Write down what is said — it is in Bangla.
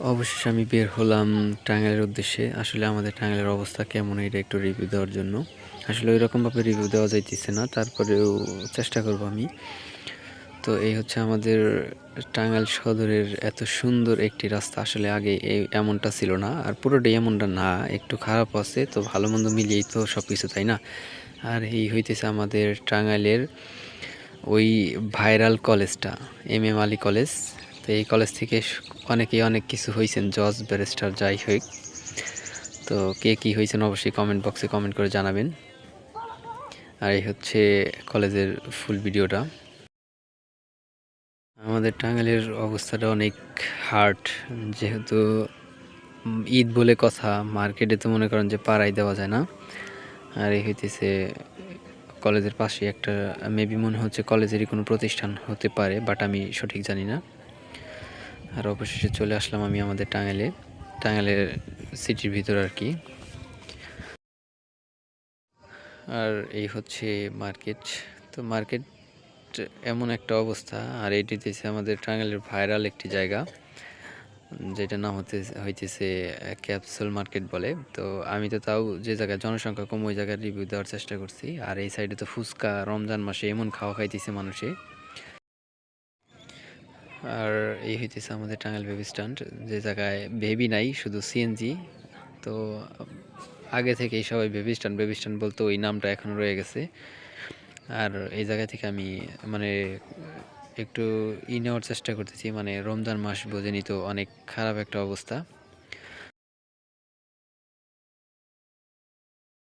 অবশেষে আমি বের হলাম টাঙ্গাইলের উদ্দেশ্যে। আসলে আমাদের টাঙ্গাইলের অবস্থা কেমন এটা একটু রিভিউ দেওয়ার জন্য। আসলে ওইরকমভাবে রিভিউ দেওয়া যাইতেছে না, তারপরেও চেষ্টা করব আমি। তো এই হচ্ছে আমাদের টাঙ্গাইল সদরের এত সুন্দর একটি রাস্তা। আসলে আগে এমনটা ছিল না, আর পুরোটাই এমনটা না, একটু খারাপ আছে। তো ভালো মন্দ মিলিয়েই তো সব কিছু, তাই না? আর এই হইতেছে আমাদের টাঙ্গাইলের ওই ভাইরাল কলেজটা, এম আলী কলেজ। তো এই কলেজ থেকে অনেকেই অনেক কিছু হয়েছেন, জজ ব্যারিস্টার যাই হোক। তো কে কী হয়েছেন অবশ্যই কমেন্ট বক্সে কমেন্ট করে জানাবেন। আর এই হচ্ছে কলেজের ফুল ভিডিওটা। আমাদের টাঙ্গাইলের অবস্থাটা অনেক হার্ড, যেহেতু ঈদ বলে কথা, মার্কেটে তো মনে করেন যে পাড়াই দেওয়া যায় না। আর এই হইতেছে কলেজের পাশে একটা, মেবি মনে হচ্ছে কলেজেরই কোনো প্রতিষ্ঠান হতে পারে, বাট আমি সঠিক জানি না। আর অবশেষে চলে আসলাম আমি আমাদের টাঙ্গাইলের সিটির ভিতর আর কি। আর এই হচ্ছে মার্কেট। তো মার্কেট এমন একটা অবস্থা, আর এটিতেছে আমাদের টাঙ্গাইলের ভাইরাল একটি জায়গা, যেটা নাম হইতেছে ক্যাপসুল মার্কেট বলে। তো আমি তো তাও যে জায়গায় জনসংখ্যা কম ওই জায়গায় রিভিউ দেওয়ার চেষ্টা করছি। আর এই সাইডে তো ফুচকা রমজান মাসে এমন খাওয়া খাইতেছে মানুষে। আর এই হইতেছে আমাদের টাঙ্গাইল বেবি স্ট্যান্ড, যে জায়গায় বেবি নাই, শুধু সিএনজি। তো আগে থেকেই সবাই বেবি স্ট্যান্ড বলতো, ওই নামটা এখনো রয়ে গেছে। আর এই জায়গা থেকে আমি মানে একটু নেওয়ার চেষ্টা করতেছি, মানে রমজান মাস বোঝেনি তো, অনেক খারাপ একটা অবস্থা।